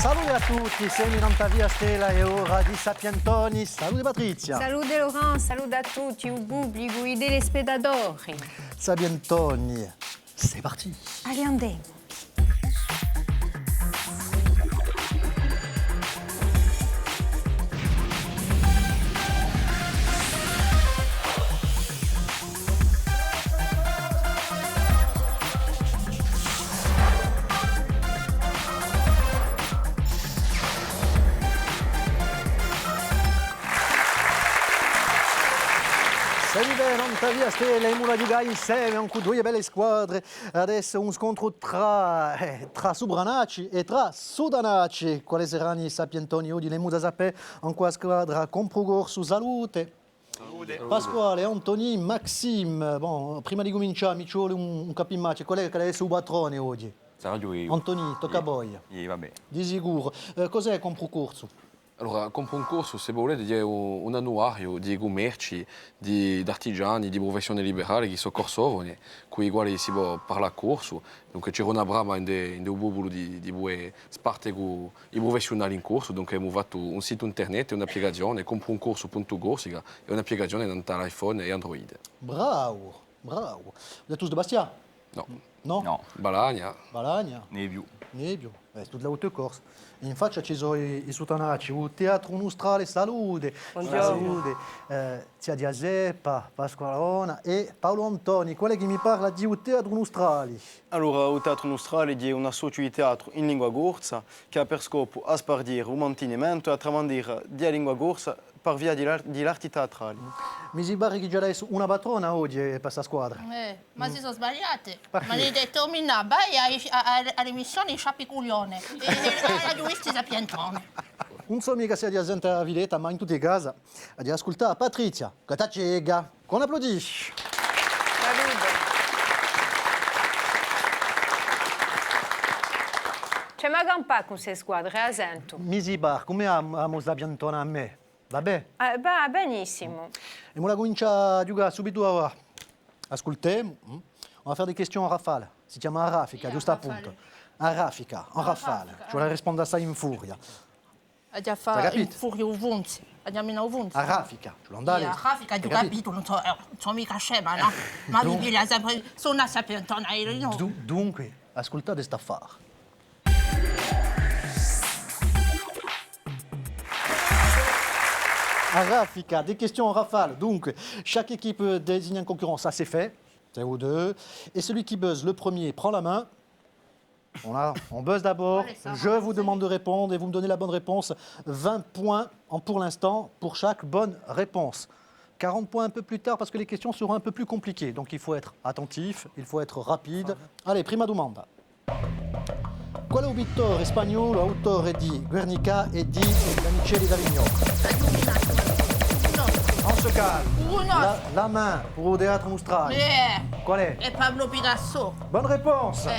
Salve a tutti, siamo in Antavia Stella e ora di Sapientoni. Salve Patrizia. Salute Laurent, salute a tutti, au pubblico, i telespettatori. Sapientoni, c'est parti. Allez, andiamo. Salve Antavia Stella e Mula di Gai insieme con due belle squadre. Adesso un scontro tra Subranaci e tra Sudanaci. Quali saranno i Sapientoni oggi? Le Musa Sapè, in qua squadra con Prugorsu, salute. Pasquale, Antoni, Maxime. Bon, prima di cominciare mi ci vuole un capimaccio. Qual è il suo patrone oggi? Sarà io. Antoni, tocca a voi. Vabbè. Di sicuro. Cos'è con Prugorsu? Allora, con un corso, se volete, è un annuario di commerci, di artigiani, di professioni liberali che sono corsovani, con i quali si può parlare a corso. Dunque c'è una brava in un popolo di buone sparte con i professionali in corso, dunque abbiamo fatto un sito internet e un'applicazione, comprouncorso.corsica, e un'applicazione per iPhone e Android. Bravo, bravo. Vous tous de Bastia? No. No? No. Balagna. Balagna? Neviu. Nebbio, è tutta la Haute-Corse. In faccia ci sono i Sudanaci, il Teatro Nostrale, salute. Salute. Zia Diazeppa, Pasqualona e Paolo Antoni, quello che mi parla di Teatro Nostrale. Allora, il Teatro Nostrale è una società di teatro in lingua gorsa che ha per scopo a spargere un mantenimento e a tramandire di lingua gorsa per via di arti teatrali. Mi si pare che già adesso una patrona oggi per questa squadra. Ma si sono sbagliate. Perché? Maledetto Minabba alle missioni Sciapicuglione e ai giuristi Sapientoni. Non so mica se di gente a Vileta, ma in tutti i casi, di ascoltare Patrizia, che ti cega, con applaudisci. Salute. C'è maga un po' con queste squadre, la sento. Mi si pare, come amo la piantona a me? Vabbè? Va benissimo. E mo la comincia a giocare subito ora. Ascoltiamo. On va faire des questions en rafale. Si chiama a raffica, giusto appunto. A raffica, en rafale. Ci vuole rispondere assai in furia. Ha già Hai fatto capito? il furio ovunque. Andiamo in ovunque. A raffica, ci vuole andare. A raffica, ho capito, non so mica scema, no? Ma mi piglia sempre, sono una Sapientona, io no. Dunque, ascoltate sta affare. À raffica, des questions en rafale. Donc, chaque équipe désigne un concurrent, ça c'est fait. C'est vous deux. Et celui qui buzz le premier prend la main. On buzz d'abord. Allez, ça Je va, vous c'est demande de répondre et vous me donnez la bonne réponse. 20 points pour l'instant pour chaque bonne réponse. 40 points un peu plus tard parce que les questions seront un peu plus compliquées. Donc il faut être attentif, il faut être rapide. Allez, prima domanda. Qual è un pittore spagnolo, autore di Guernica e di Danicelli d'Avignon? On se calme. La main pour le théâtre Nostrale. Qual è? E Pablo Picasso. Bonne réponse.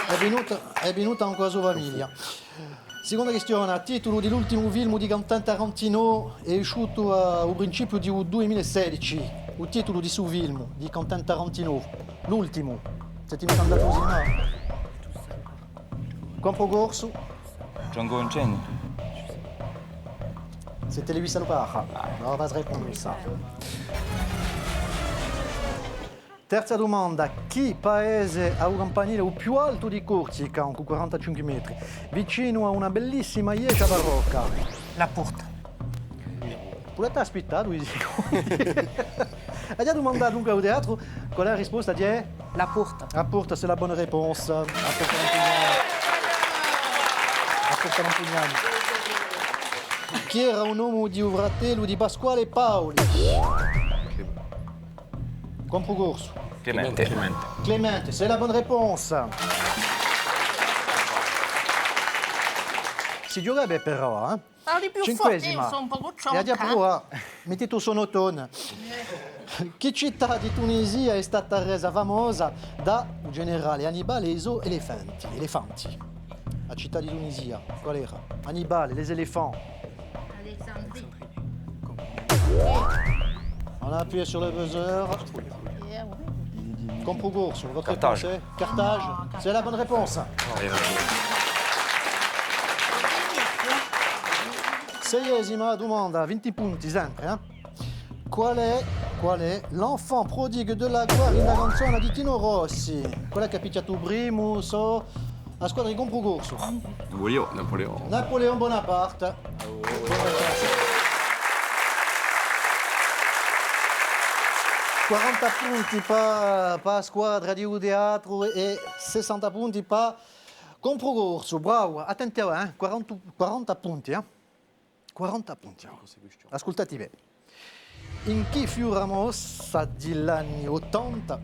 È venuta in quasi famiglia. Seconda questione, a titolo dell'ultimo film di Quentin Tarantino è uscito al principio del 2016. Il titolo di suo film di Quentin Tarantino, l'ultimo. Siete mai andato al cinema? Compro corso? Django Unchained. C'était lui salopard. Non, va rispondere ça. Terza domanda, chi paese ha un campanile più alto di Corsica, con 45 metri, vicino a una bellissima Iescia barocca? La Porta. Pure ti ha aspettato, Ha già domandato dunque al teatro qual è la risposta di La Porta. La Porta, c'est la bonne réponse. Aspetta un pugnale. Chi era un uomo di un fratello di Pasquale Paoli? Compro corso. Clemente. Clemente, c'est la bonne réponse. Si giocherebbe però, Parli più forte, io sono un po' E a cionca. prova, mettete il sonotone. Che città di Tunisia è stata resa famosa da generale Annibale e i suoi elefanti? La città di Tunisia, qual era? Annibale, les éléphants. Alessandri. On appuie sur le buzzer. Comprogorso, votre Carthage. réponse est Carthage. C'est la bonne réponse. 6ª domanda, 20 punti sempre. Qual è l'enfant prodigue della guardia canzone di Tino Rossi? Qual è che ha picchiato primo a squadra di Comprogorso? Napoléon. Napoléon Bonaparte. 40 punti per squadra di Teatro e 60 punti per Comprogorso. Bravo, attenti, 40 punti. 40 punti. Ascoltate bene. In chi fiura mossa degli anni 80,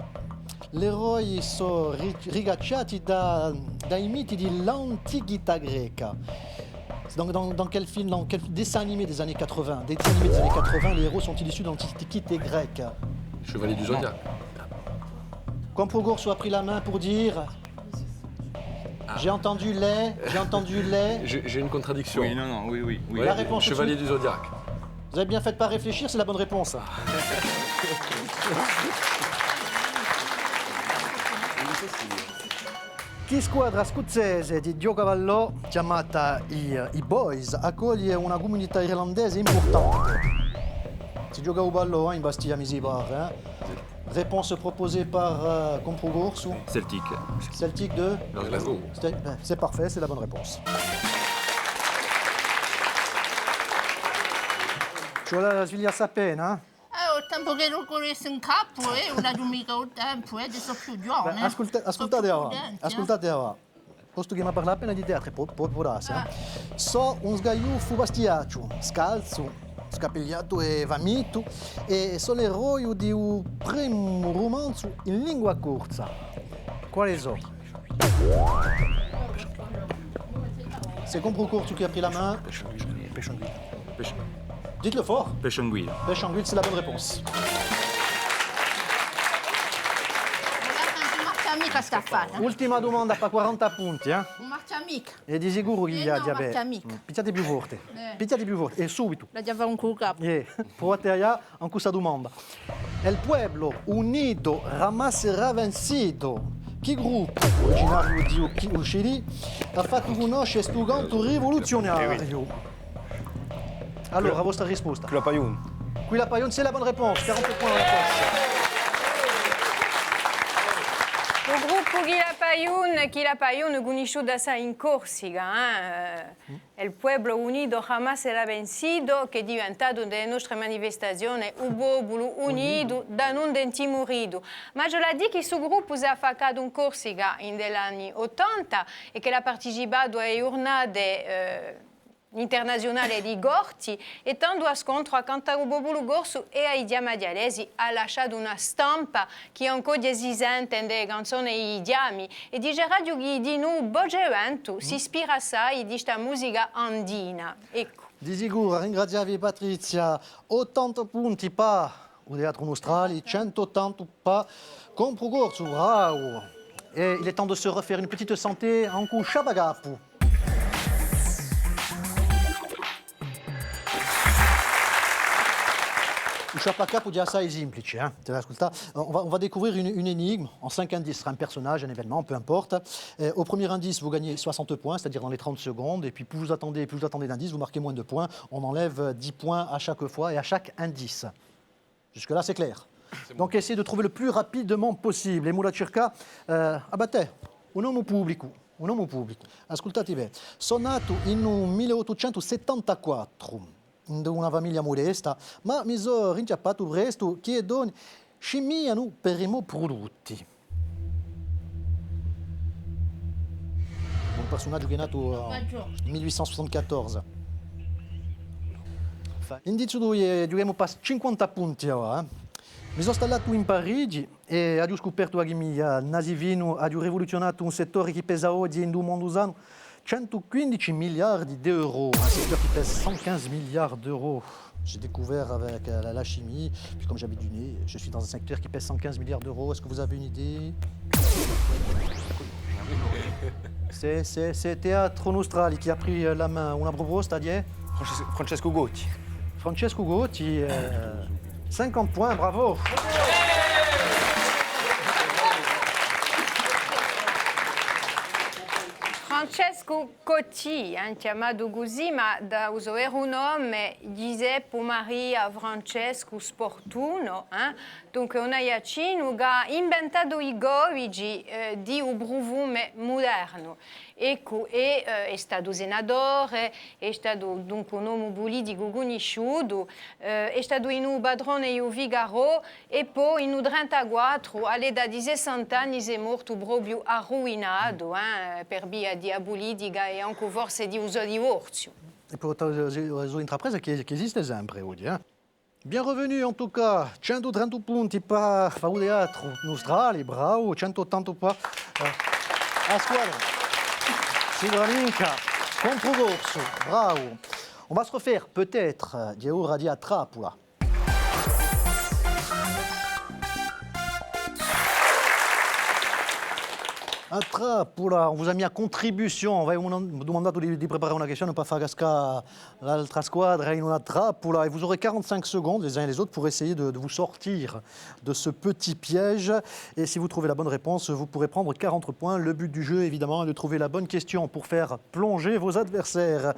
gli eroi sono ricacciati dai miti dell'antichità greca. Dans quel film, dans quel dessin animé des années 80, les héros sont-ils issus de l'antiquité grecque? Chevalier du Zodiac. Comprogorso a pris la main pour dire j'ai entendu les. J'ai une contradiction. Oui, non, oui. Ouais, La réponse tout de Chevalier suite. du Zodiac. Vous avez bien fait de pas réfléchir, c'est la bonne réponse. Chi squadra scozzese di Dio Cavallò, chiamata i Boys, accoglie una comunità irlandese importante. Si gioca au ballon in Bastia, mi si pare. Réponse proposée par Comprogorso. Celtic. Celtic de Glasgow. C'est parfait, c'est la bonne réponse. Ci vuole la svegliarsi appena. Il tempo che non corresse in capo, una domenica il tempo, adesso più giovane. Ascoltate ora, ascoltate ora. Posto che mi parla appena di teatro, può essere. So un sgagliuffo bastiaccio, scalzo, scapigliato e vamito, e sono l'eroe di un primo romanzo in lingua corsa. Quale so? C'est Comprogorso qui a pris la main. Dites-le fort. Pêche anguille. Pêche anguille, c'est la bonne réponse. Un marciamica sta a fare. Ultima domanda per 40 punti, eh? Un marciamica. E di sicuro chi ha no, diabete. marca amica. Picchiate più forte. Picchiate più forte. E subito. La già un culo capo. Provate a in questa domanda. El pueblo unido jamás será vencido. Che gruppo, originario di Chili, ha fatto conoscere questo canto rivoluzionario? Allora, la vostra risposta. Clapayun. Qui la Paillon, c'est la bonne réponse. 40 points dans la poche. Il gruppo Quila Payun conosciuta in Corsica. Il pueblo unido jamás será vencido, che è diventato delle nostre manifestazioni un popolo unito da non intimorito. Ma je l'ho detto che questo gruppo si è fatto in Corsica negli anni 80 e che ha partecipato alle giornate internazionale di Gorti e tanto a scontro accanto al popolo corso e ai diamadialesi ha lasciato una stampa che è ancora esistente nelle canzoni e i diami e dice radio che di noi Bogevento si ispira assai di questa musica andina. Ecco. Di sicuro, ringraziavi Patrizia. 80 punti per il Teatro Nostrali, 180 per Comprogorso. Bravo. Et il est temps de se refaire une petite santé en coup Shabagapu. Le Chapaka dire ça est semplice, hein. On va découvrir une énigme en 5 indices, un personnage, un événement, peu importe. Au premier indice, vous gagnez 60 points, c'est-à-dire dans les 30 secondes. Et puis plus vous attendez l'indice, vous marquez moins de points. On enlève 10 points à chaque fois et à chaque indice. Jusque-là, c'est clair. Donc essayez de trouver le plus rapidement possible. E mula circa, abate, un uomo pubblico. Ascoltate bene. Sono nato in 1874. In una famiglia modesta, ma mi sono rinciappato presto chiedono scimmiano per i miei prodotti. Un personaggio che è nato nel 1874. Indizio dove giochiamo per 50 punti ora. Mi sono installato in Parigi e ho scoperto che mi nasivino ha rivoluzionato un settore che pesa oggi in un mondo usano 115 milliards d'euros, un secteur qui pèse 115 milliards d'euros. J'ai découvert avec la chimie, puis comme j'habite du nez, je suis dans un secteur qui pèse 115 milliards d'euros. Est-ce que vous avez une idée? C'est Teatro Nostrali qui a pris la main. Una proposta, c'est-à-dire Francesco Gotti. Francesco Gotti, 50 points, bravo. Francesco Cotti, chiamato così, ma da usare un nome Giuseppe Maria Francesco Sportuno, dunque un aiacino che ha inventato i govigi di un profumo moderno. Ecco, è stato senatore, è stato dunque un uomo politico conosciuto, è stato in un padrone di Figaro e poi in un 34, all'età di 60 anni, è morto proprio arruinato per via di politica e anche forse di uso divorzio. Et pour les intraprese qui existe sempre oggi. Bien revenu en tout cas, 130 punti per il teatro nostrale, bravo, 180 per la squadra. Subranica, controverso, bravo. On va se refaire peut-être di ora di Trappola. A Trappola, on vous a mis à contribution. On va vous demander de préparer une question, ne pas faire casca l'altra squadra in una trappola. Et vous aurez 45 secondes, les uns et les autres, pour essayer de vous sortir de ce petit piège. Et si vous trouvez la bonne réponse, vous pourrez prendre 40 points. Le but du jeu, évidemment, est de trouver la bonne question pour faire plonger vos adversaires.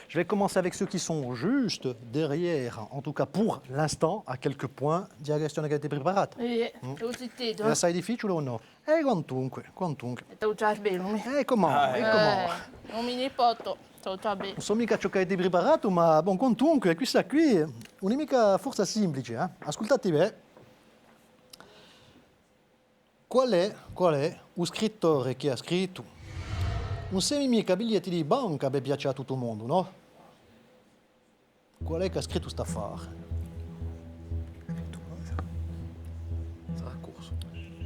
Je vais commencer avec ceux qui sont juste derrière, en tout cas pour l'instant, à quelques points. Di la questione che avete preparato. Ho sentito. È assai difficile o no? Quantunque. Stavo già bene. Come? Non mi riporto. Stavo già bene. Non so mica ciò che avete preparato, ma quantunque, questa qui è un'imica forse semplice. Ascoltate bene. Qual è un scrittore che ha scritto un semimica biglietti di banca per piacere a tutto il mondo, no? Qual è che ha scritto sta affare?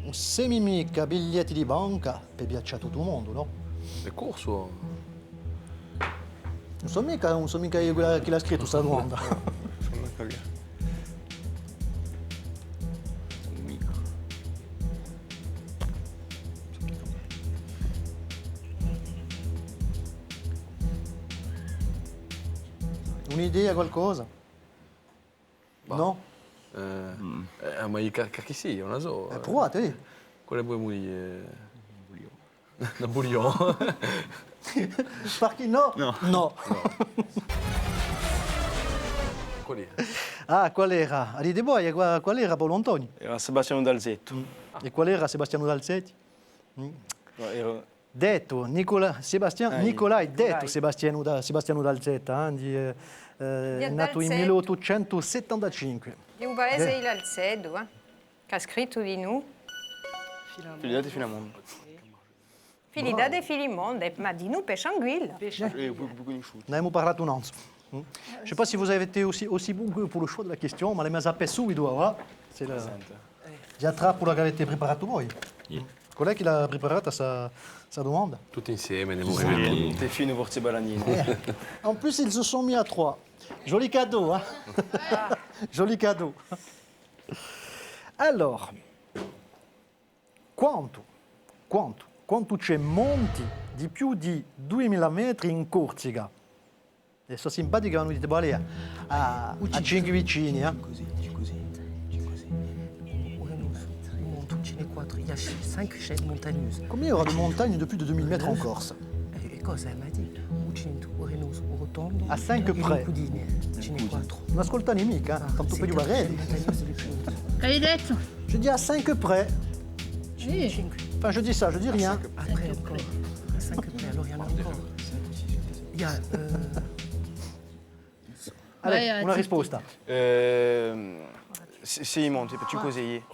Un semimica biglietti di banca per piacere a tutto il mondo, no? Le corso? Non so mica io chi l'ha scritto sta domanda. Un'idea, qualcosa? No? Ma che sì, una so. Provate, Quale vuoi morire? Da bouillon. Perché no? No. Qual è? Ah, qual era? Dite voi, qual era Paolo Antonio? Era Sebastiano Dalzetto. E qual era Sebastiano Dalzetti? Era Detto, Nicolai detto Sebastiano Dalzetta, è nato in Dalzetto. 1875. Di un paese di Alcedo, che ha scritto di noi. Figliati fino a mondo. Filidade e Filimonde, ma di nous pêche anguille. Beaucoup conosciuto. Ne abbiamo parlato un anno. Je ne sais pas si vous avez été aussi bon que pour le choix de la question, ma le mia zappé subito. C'est la di Trappola che avete preparato voi. Qual è che l'ha preparata sa domanda? Tutti insieme, ne moriremo. T'es fino forse balanini. En plus, ils se sont mis à 3. Joli cadeau, hein? Joli cadeau. Alors, quanto c'è monti di più di 2000 metri in Corsica? Adesso simpatica vanno dite balea a 5 vicini, Dici così. Ce n'è 4, il y a 5 chaînes montagneuses. Combien il y aura de montagnes de plus de 2000 mètres en Corse? E cosa m'a dit? Uccinto, Urenoso, Rotondo. A 5 e près. Cudine. Ce n'è 4. Non ascoltani mica, tanto per Barelli. Che hai detto? Je dis à 5 près. Sì. Enfin, je dis ça, je dis rien. Après encore. À 5 près, alors il y en a encore. Il y a. Allez, una risposta. Sei monti, per 5 sei.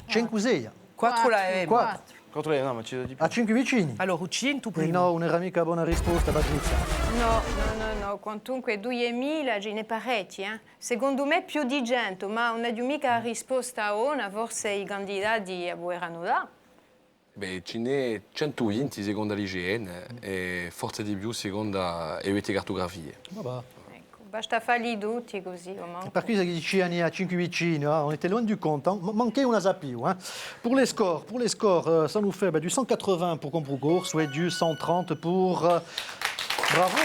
5 6. 4 la M. 4. Quanto lei? No, ma ci do di più. A 5 vicini. Alors Uccinto E prima. no, non era mica buona risposta, Patrizia. No, quantunque 2000 ce n'è parecchi. Secondo me più di 100, ma non abbiamo mica risposta a una, forse i candidati erano là. Beh, ce n'è 120 secondo l'IGN e forse di più secondo le cartografie. Vabbè. Ecco, basta farli tutti così. Per cui si dice anni a 5 vicini, on était loin du compte. Manquait una zapiu. Pour les scores, ça nous fait du 180 pour Comproucourt, soit du 130 pour... bravo,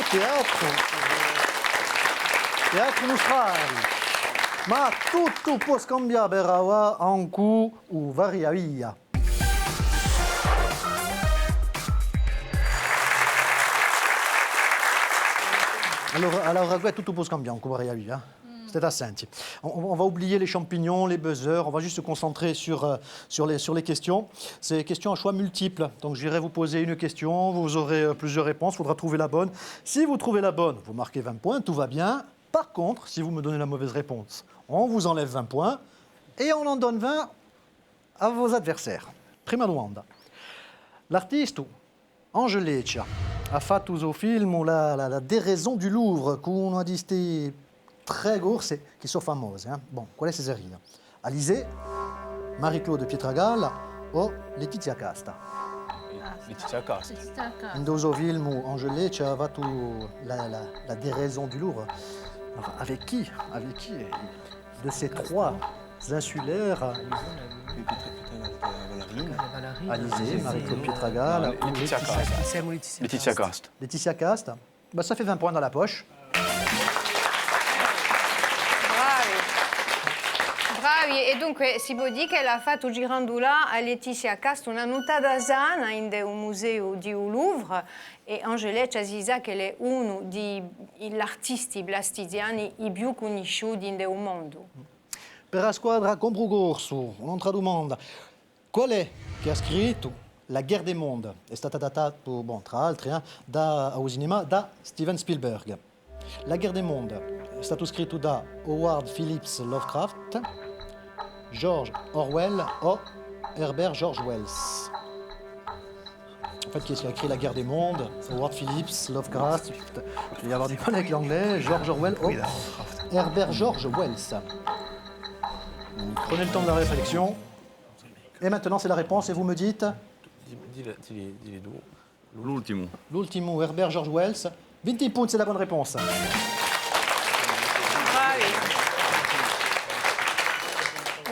Teatro Nostrale. Ma tutto può scambiare a un coup o varia via. Allora, è tutto un po' scambiato, come vorrei hein? C'était assenti. On va oublier les champignons, les buzzers, on va juste se concentrer sur les questions. C'est des questions à choix multiples. Donc j'irai vous poser une question, vous aurez plusieurs réponses, il faudra trouver la bonne. Si vous trouvez la bonne, vous marquez 20 points, tout va bien. Par contre, si vous me donnez la mauvaise réponse, on vous enlève 20 points et on en donne 20 à vos adversaires. Prima domanda. L'artiste Angelica ha fatto un film la déraison du Louvre con una di queste tre corse che sono famose. Bon, quale si ride? Alizé, Marie-Claude Pietragalla o Letizia Casta? Letizia Casta. In questo film Angelica ha fatto la déraison du Louvre. Alors, avec qui de ces trois insulaires? Alizé, Marie-Claude Pietragalla, Letizia Casta. Letizia Casta. Letizia Casta. Bah, ça fait 20 points dans la poche. Bravi, e dunque si può dire che l'ha fatto Girandula a Letizia Casta una nota da Zana in un museo di Louvre e Angelica si sa che è uno degli artisti plastidiani i più conosciuti nel mondo. Per la squadra Combrugorso, un'altra domanda. Qual è che ha scritto La guerra dei mondi? È stata adattata, bon, tra l'altro, al cinema da Steven Spielberg. La guerra dei mondi è stato scritto da Howard Phillips Lovecraft, George Orwell o Herbert George Wells. En fait, qui est-ce qui a écrit La guerre des mondes? Howard Phillips, Lovecraft, je vais y avoir du mal avec l'anglais, George Orwell o Herbert George Wells. Prenez le temps de la réflexion. Et maintenant, c'est la réponse et vous me dites? Dis les deux. L'ultimo. L'ultimo, Herbert George Wells. 20 punti, c'est la bonne réponse. Bravi.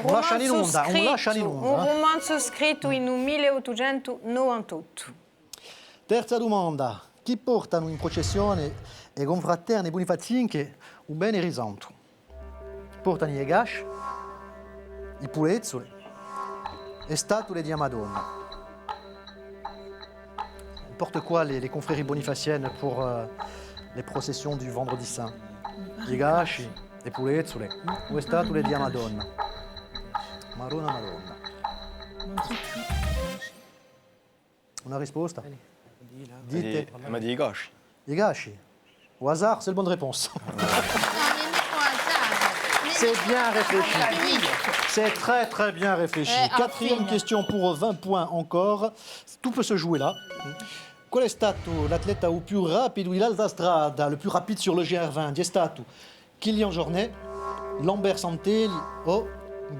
On lascia in onda, un lascia in onda. Un romanzo scritto in 1898. Terza domanda. Chi portano in processione e confraterne bonifazinche un bene risanto? Portano i gash, i pulezzoli e statue di Madonna. Porte quoi les confréries bonifaciennes pour les processions du vendredi saint? I gash, le pulezzole o le statue di Madonna? Madonna. Una risposta? Dite. Elle m'a dit Gash. I gashi. Au hasard, c'est la bonne réponse. C'est bien réfléchi. C'est très très bien réfléchi. Quatrième question pour 20 points encore. Tout peut se jouer là. Qual è stato l'atleta au più rapido dell'alta strada, le più rapide sur le GR20? È stato Kylian Jornet, Lambert Santelli o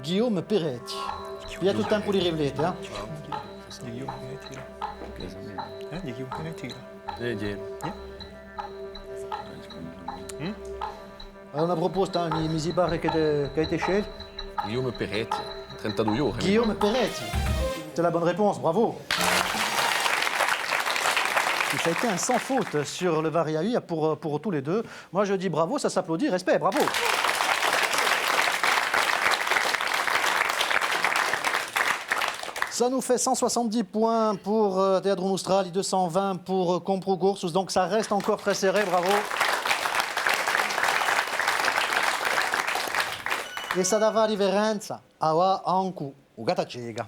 Guillaume Peretti? Il y a tout le tempo di riflettere. Di Guillaume Peretti. Una proposta, mi si pare che ha été scelta. Guillaume Peretti, 32 ore. Guillaume Peretti. C'est la bonne réponse, bravo. Et ça a été un sans faute sur le Variaï pour tous les deux. Moi je dis bravo, ça s'applaudit, respect, bravo. Ça nous fait 170 points pour Teatro Nostrali, 220 pour Combrugorsus, donc ça reste encore très serré, bravo. E sa dava differenza a anche ugata cieca.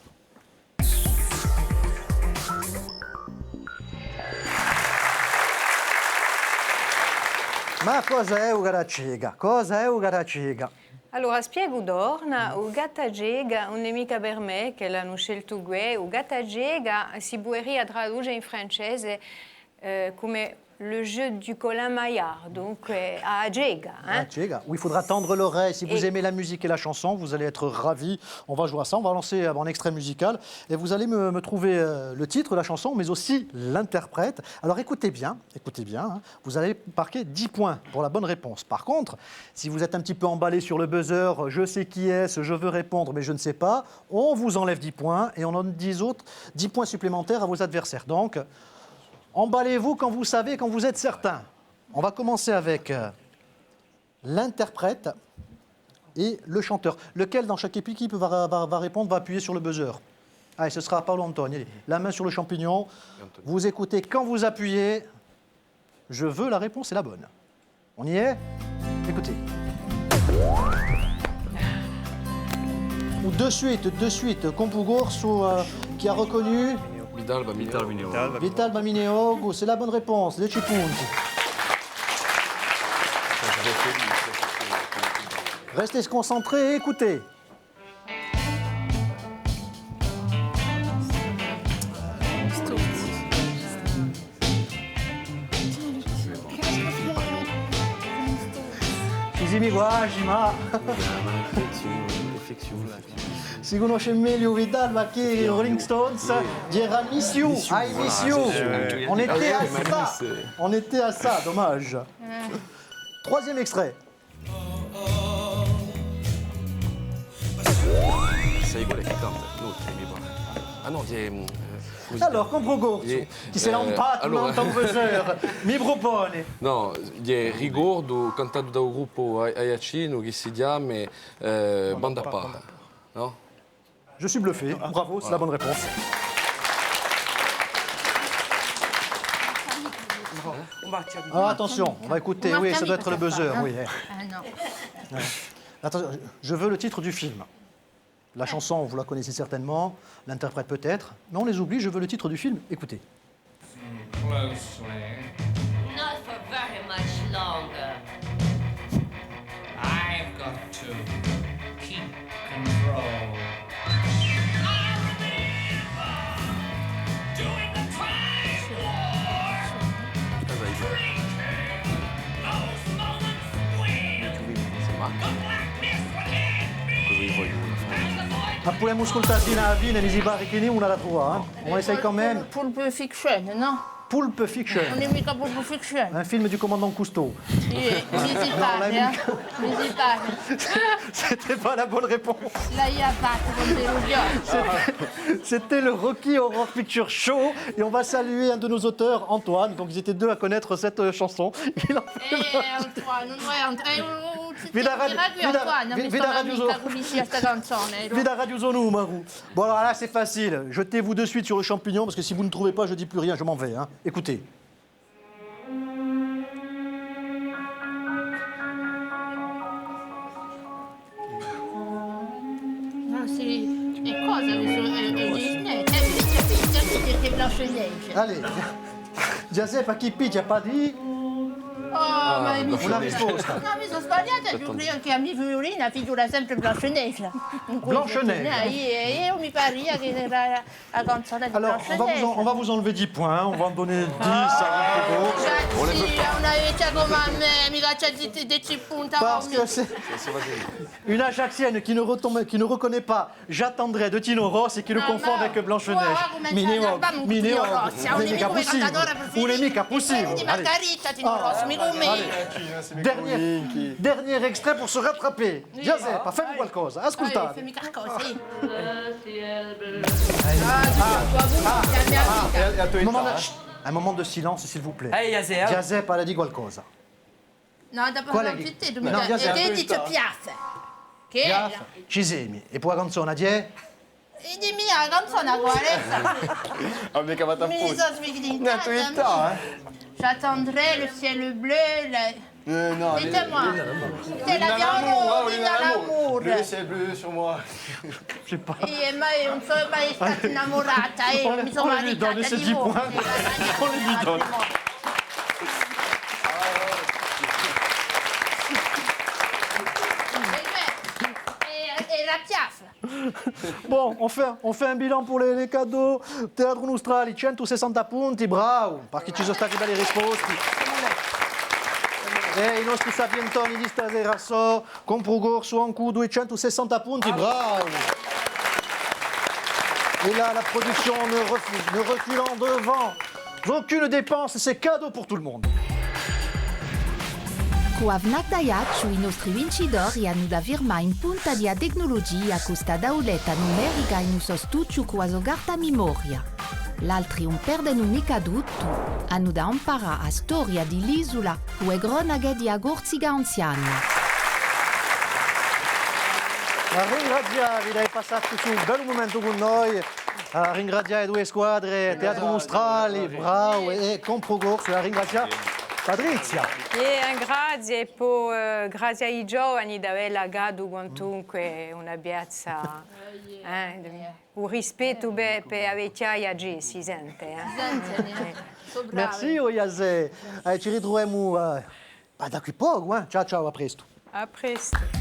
Ma cosa è ugata cieca? Cosa è ugata cieca? Allora, spiego d'orna, o gattagega non è mica per me che l'hanno scelto qui, o gattagega si può tradurre in francese come le jeu du Colin Maillard, donc à Agega. Hein? Où il faudra tendre l'oreille. Si vous aimez la musique et la chanson, vous allez être ravis. On va jouer à ça, on va lancer un extrait musical et vous allez me trouver le titre de la chanson, mais aussi l'interprète. Alors écoutez bien, hein, vous allez marquer 10 points pour la bonne réponse. Par contre, si vous êtes un petit peu emballé sur le buzzer, je sais qui est-ce, je veux répondre, mais je ne sais pas, on vous enlève 10 points et on en donne 10 points supplémentaires à vos adversaires. Donc, emballez-vous quand vous savez, quand vous êtes certain. On va commencer avec l'interprète et le chanteur. Lequel dans chaque équipe va répondre, va appuyer sur le buzzer? Allez, ce sera Paolo Antoni. Allez, la main sur le champignon. Vous écoutez quand vous appuyez. Je veux la réponse, c'est la bonne. On y est? Écoutez. Ou de suite, Compugorsu qui a reconnu Vidal Bamineo. Vital Bamineogu, c'est la bonne réponse, 10 punti. Restez concentrés et écoutez. Shizimiguajima. Si conosce meglio Vidal, ma che Rolling Stones, dira Miss You, I Miss You. On était à ça. On était à ça, dommage. Troisième extrait. Sei quello che canta, mi pare. Ah no, Alors, Compugorsu, chi se l'ha un patto, un tauveseur, mi propone. No, è Rigordo, cantato da un gruppo aiacino che si chiama Banda Parra, no? Je suis bluffé, bravo, c'est la bonne réponse. Ah, attention, on va écouter, oui, ça doit être le buzzer, oui. Ah non. Attention, je veux le titre du film. La chanson, vous la connaissez certainement, l'interprète peut-être, mais on les oublie, je veux le titre du film, écoutez. Not for very much longer. I've got to keep control. I remember doing the time war. Those moments when the blackness would hit me. Ma volevamo ascoltarti una fine, mi si pare che una la trova, on essaye quand même. Pulp Fiction, non? Pulp Fiction, Non è mica Pulp Fiction. un film du commandant Cousteau. Sì, mi si pare. C'était pas la bonne réponse. La Yavate con Delusion. C'était le Rocky Horror Picture Show et on va saluer un de nos auteurs, Antoine. Donc ils étaient deux à connaître cette chanson. Il en fait Antoine, non vuoi Antoine? Vida Radioso. Vida Radioso numero. Bon alors là c'est facile. Jetez-vous de suite sur le champignon parce que si vous ne trouvez pas, je dis plus rien, je m'en vais. Hein. Écoutez. No, sì. E cosa? È Disney? È Blanche-Neige. Allez. Giuseppe, a chi picchia pas dit? Oh, ma mi Una risposta. No, mi sono sbagliata, giuro che a mia figlina figura sempre Blanche-Neige. Blanche-Neige. Io mi pare che era la canzone di Alors, Blanche-Neige. on va vous enlever 10 points, on va en donner 10 à Compugorsu. Ragazzi, una vecchia come a me, mica c'è 10 punti. Parce que c'est une Ajaxienne qui ne reconnaît pas J'attendrai de Tino Ross et qui le confond avec Blanche-Neige. Mineo, non è mica possibile. Non è mica possibile. Di Margarita, Tino Rosso, mi Dernier extrait pour se rattraper. Giuseppe, fammi qualcosa, ascoltate. Fammi qualcosa, sì. Un moment de silence, s'il vous plaît. Ehi, Giuseppe. Giuseppe, ha dit qualcosa. No, dopo Qual è non che- tutti, No, Giuseppe. e Edith Piaf. Che era? Ci semi. E poi la canzone, di è? E dimmi la canzone quale è? Ah, mica va Mi tapputo. sono smigrita. Ne tu età, J'attendrai le ciel bleu, No, dites-moi. C'est la diamant, vive l'amour. Le ciel bleu sur moi. Je sais pas. E mai non sono mai stata innamorata e mi sono on lui donne maritata ces di 10 voi. points. On lui donne. E la Piaf. Bon, on fait un bilan pour les cadeaux. Teatro Nostrali, 160 punti, bravo, perché ci sono stati belli risposti. E i nostri sapientoni di stasera sono Compugorsu Ancu 260 punti, bravo. Et là, la production ne reculant devant aucune dépense, c'est cadeau pour tout le monde. Cu avnac daiat i nostri vincitori hanno da firmare in punta di tecnologia questa dauletta numerica in uso stuccio cu asogarta memoria. L'altri un perdono mica tutto, hanno da imparare a storia di l'isola e gronaghe di agorziga anziani. A ringraziare, dai passati su un bel momento con noi, a ringraziare due squadre, Teatro Nostrali, bravo, e Compugorsu, a ringraziare Patrizia. E grazie, grazie ai giovani di aver lagato quantunque una piazza, un rispetto per la vecchiaia si sente. Merci, Oyase. Ci ritroviamo da qui poco. Ciao, ciao, a presto. A presto.